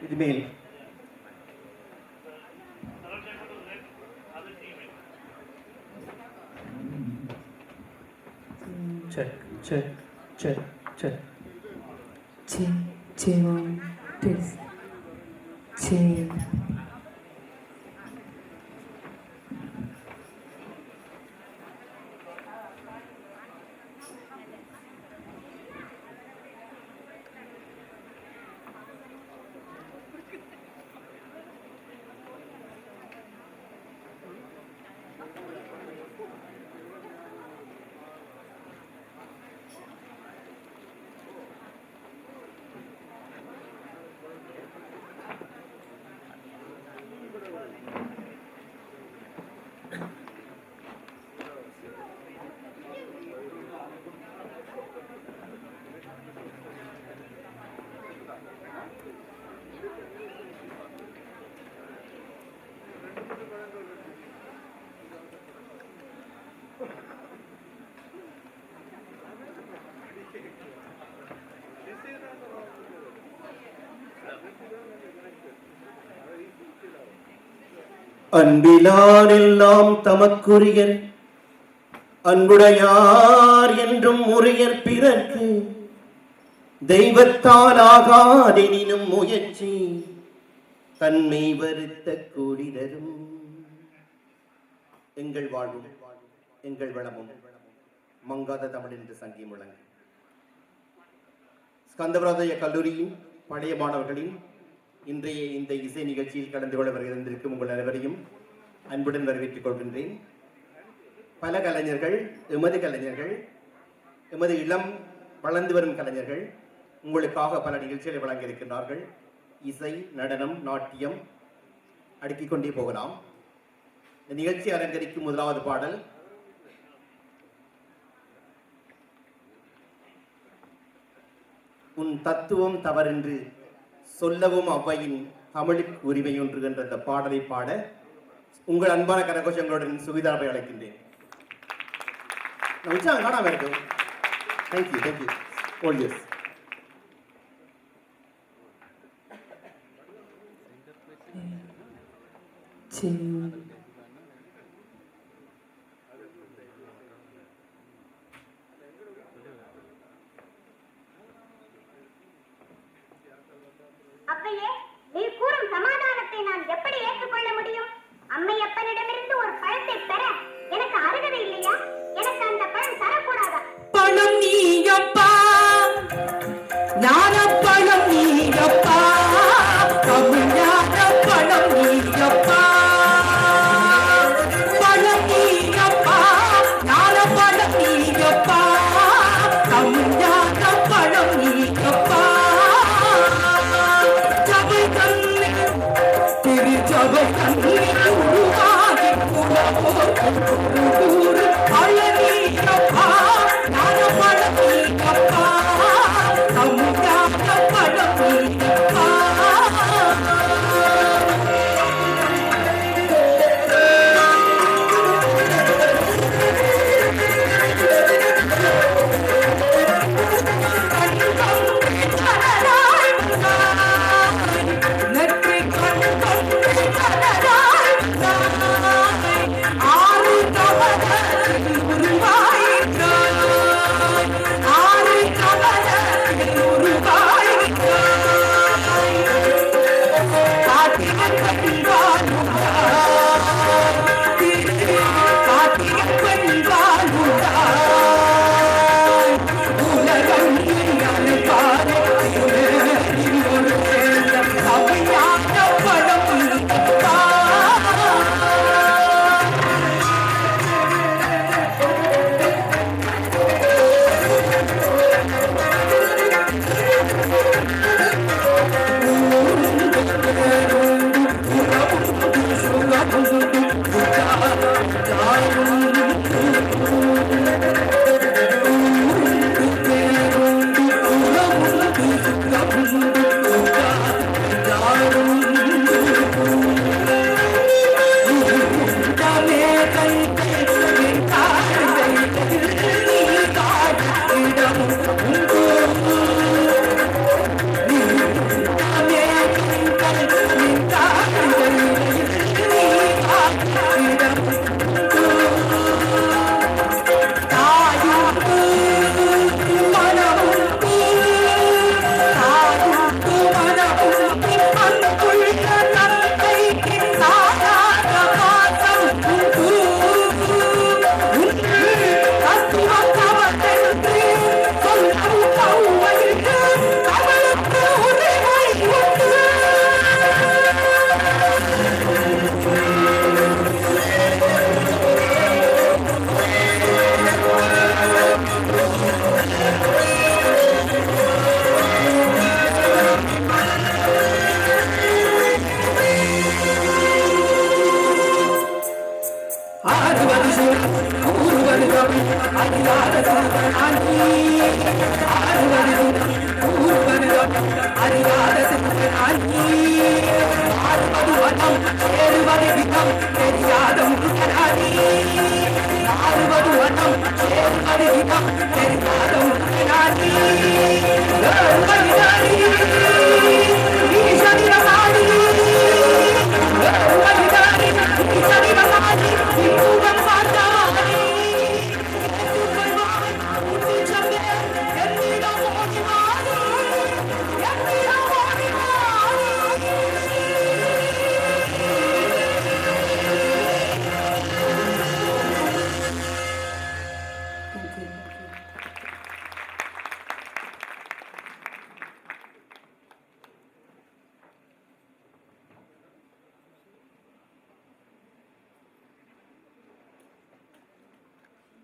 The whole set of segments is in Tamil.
இது மேல் check check check check check check test check அன்பிலார் எல்லாம் தமக்குரியர் அன்புடையார் என்றும் உரியர் பிறர்க்கு தெய்வத்தால் ஆகாதெனினும் முயற்சி தன்மை வருத்த கூடினரும். எங்கள் வாழ்வும் எங்கள் வளமும் மங்காத தமிழ் என்று சங்கி முழங்கு. ஸ்கந்தவராதய கல்லூரியின் பழைய மாணவர்களின் இன்றைய இந்த இசை நிகழ்ச்சியில் கலந்து கொள்ள வருகின்றிருக்கும் உங்கள் அனைவரையும் அன்புடன் வரவேற்றுக் கொள்கின்றேன். பல கலைஞர்கள், எமது இளம் வளர்ந்து வரும் கலைஞர்கள் உங்களுக்காக பல நிகழ்ச்சிகளை வழங்க இருக்கின்றார்கள். இசை, நடனம், நாட்டியம் அடுக்கிக் கொண்டே போகலாம். இந்த நிகழ்ச்சி அலங்கரிக்கும் முதலாவது பாடல் உன் தத்துவம் தவறென்று சொல்லவும் அவ்வையின் தமிழுக்கு உரிமை ஒன்று என்ற அந்த பாடலை பாட உங்கள் அன்பான கரகோஷங்களுடன் சுவிதாவை அழைக்கின்றேன். காணாம இருக்கு. தேங்க்யூ தேங்க்யூ ஆல் யூஸ். அப்பையே, நீ கூறும் சமாதானத்தை நான் எப்படி ஏற்றுக்கொள்ள முடியும்? அம்மையப்பனிடமிருந்து ஒரு பழத்தை பெற எனக்கு அருகதை இல்லையா? எனக்கு அந்த பழம் தரக்கூடாதா? பணம் நீயப்பா, ஞான பணம் நீயப்பா, தமிழ்ஞான பணம் நீயப்பா, பணம் நீயப்பா, ஞான பணம் நீயப்பா, தமிழ்ஞான பணம் நீயப்பா. திருச்சபை கண்ணீர் உருவாகி அழகியப்பா, ஞான பணம் நீயப்பா, தமிழ்ஞான பணம் நீயப்பா. ஆறு தவற அறியாத சிறுவனாகி ஆறுவது ஊர்வது அறியாத சிறுவனாகி ஆறுவது வனம் சேருவது விதம் தெரியாத முருகனாகி ஆறுவது வனம் சேருவது விதம் தெரியாத முருகனாகி ஈஸ்வரமாடி ஈஸ்வரமாடி பூவன் பார்த்தாடி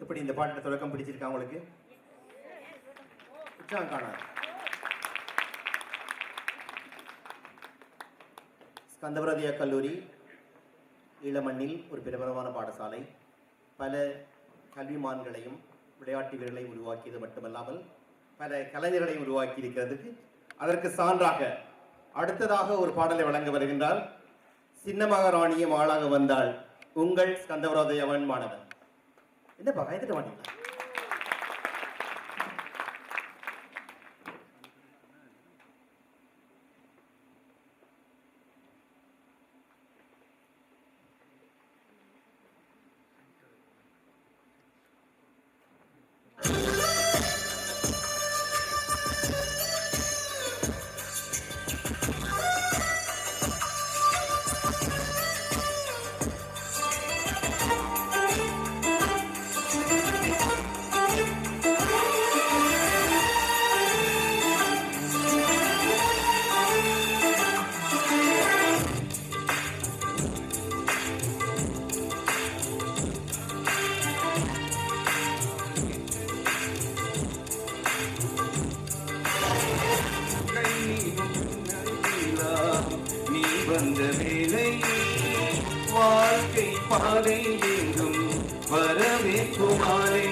எப்படி இந்த பாட்டு தொடக்கம் பிடிச்சிருக்கா உங்களுக்கு? உற்சாகம் காணாது. ஸ்கந்தபுரதியா கல்லூரி ஈழமண்ணில் ஒரு பிரபலமான பாடசாலை. பல கல்விமான்களையும் விளையாட்டு வீரர்களையும் உருவாக்கியது மட்டுமல்லாமல் பல கலைஞர்களையும் உருவாக்கி இருக்கிறதுக்கு அதற்கு சான்றாக அடுத்ததாக ஒரு பாடலை வழங்க வருகின்றார். சின்ன மகாராணியும் ஆளாக வந்தாள் உங்கள் ஸ்கந்தபுரதியவன் மாணவன். என்னப்பா கைதிட்ட மாட்டீங்களா? வந்த வேலை வாழ்க்கை பாதை எங்கும் வரவேற்குமாலை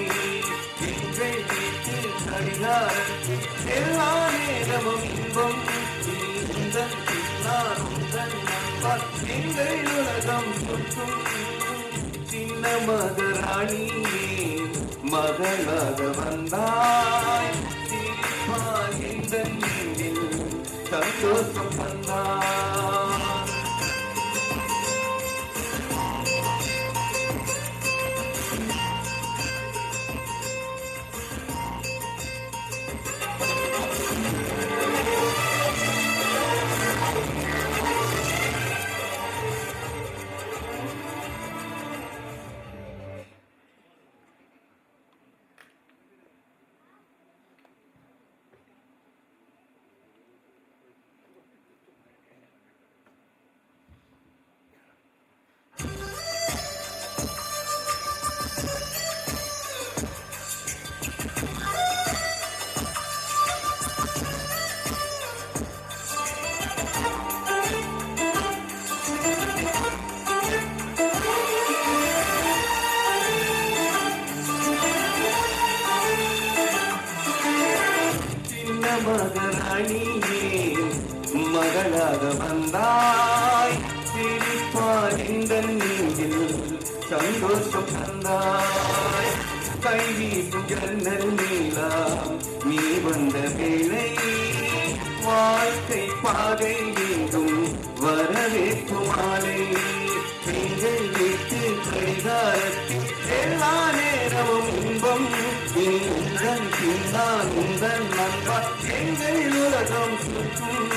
எங்கள் வீட்டு கடிகாரத்தில் எல்லா நேரமும் இன்பம் உந்தன் பின்னால் உந்தன் நண்பர் எங்கள் உலகம் சுற்றும் சின்ன மகராணியே மகளாக வந்தாய் சிரிப்பாய் எந்தன் நெஞ்சில் சந்தோஷம் வந்தாய். மகராணியே மகளாக வந்தாய் சிரிப்பாய் எந்தன் நெஞ்சில் சந்தோஷம் தந்தாய். கை வீசும் ஜன்னல் நீலா நீ வந்த வேளை வாழ்க்கை பாதை எங்கும் வரவேற்கும் மாலை எங்கள் வீட்டு கடிகாரத்தில் எல்லா நேரமும் இன்பம் உந்தன் பின்னால் உந்தன் நண்பர் எங்கள் உலகம் சுற்றும்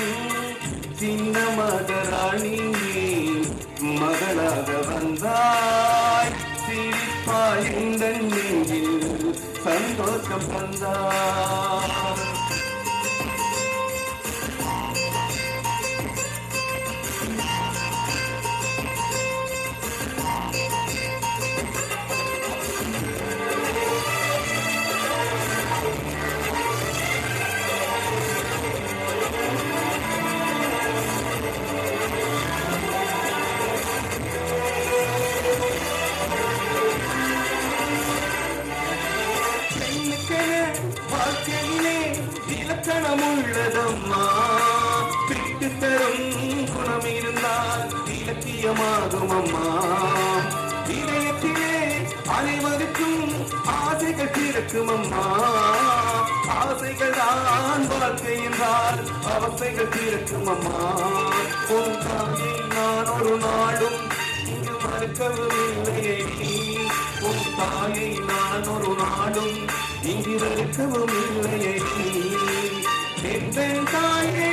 சின்ன மகராணியே மகளாக வந்தாய் சிரிப்பாய் எந்தன் நெஞ்சில் சந்தோஷம் தந்தாய். என்னும் குணம் இருந்தால் இலக்கியமாகும் அம்மா. இதயத்திலே அனைவருக்கும் ஆசைகள் பிறக்கும் அம்மா. ஆசைகள் தான் வாழ்க்கை என்றால் அவசைகள் பிறக்கும் அம்மா. உன் தாயை நான் ஒரு நாளும் இங்கு மறுக்கவும் இல்லையே. உன் தாயை நான் ஒரு நாளும் இங்கு மறுக்கவும் இல்லையே. என் தாயே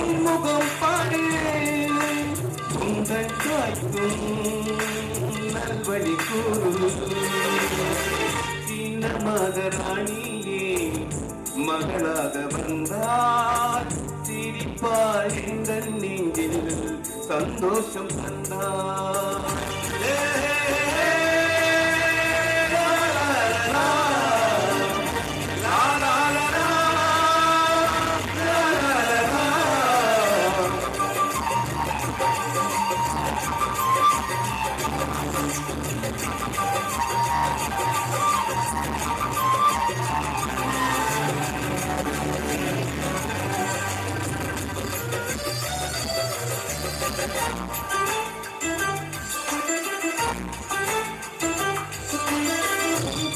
உன் முகம் பாரு, உங்கள் தாய்க்கும் நல்வழி கூறு. சின்ன மகராணியே மகளாக வந்தார், சிரிப்பாள் எங்கள் நெஞ்சில் சந்தோஷம் தந்தார்.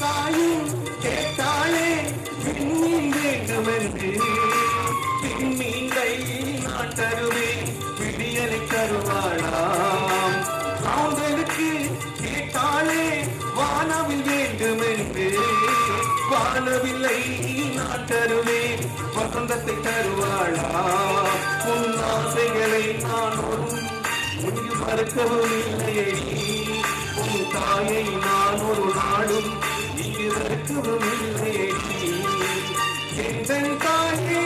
தாயும் கேட்டாளே விண்மீன் வேண்டுமென்று, விண்மீனை நான் தருவேன் விடியலை தருவாளாம். அவர்களுக்கு கேட்டாளே வானவில் வேண்டுமென்று, வானவில்லை நான் தருவேன் வசந்தத்தை தருவாளாம். உன் ஆசைகளை நான் ஒரு முடிவு மறுக்கவும் இல்லையே. உன் தாயை நான் ஒரு நாளும் இங்கு மறுக்கவும் இல்லையே. எங்கள் தாயே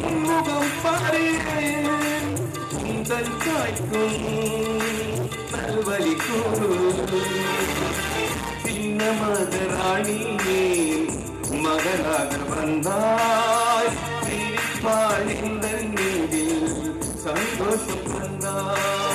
உன் முகம் பாரு, உங்கள் தாய்க்கும் நல்வழி கூறு. சின்ன மகராணியே மகளாக வந்தாய், சிரிப்பாள் இந்த நெஞ்சில் சந்தோஷம் தந்தாய்.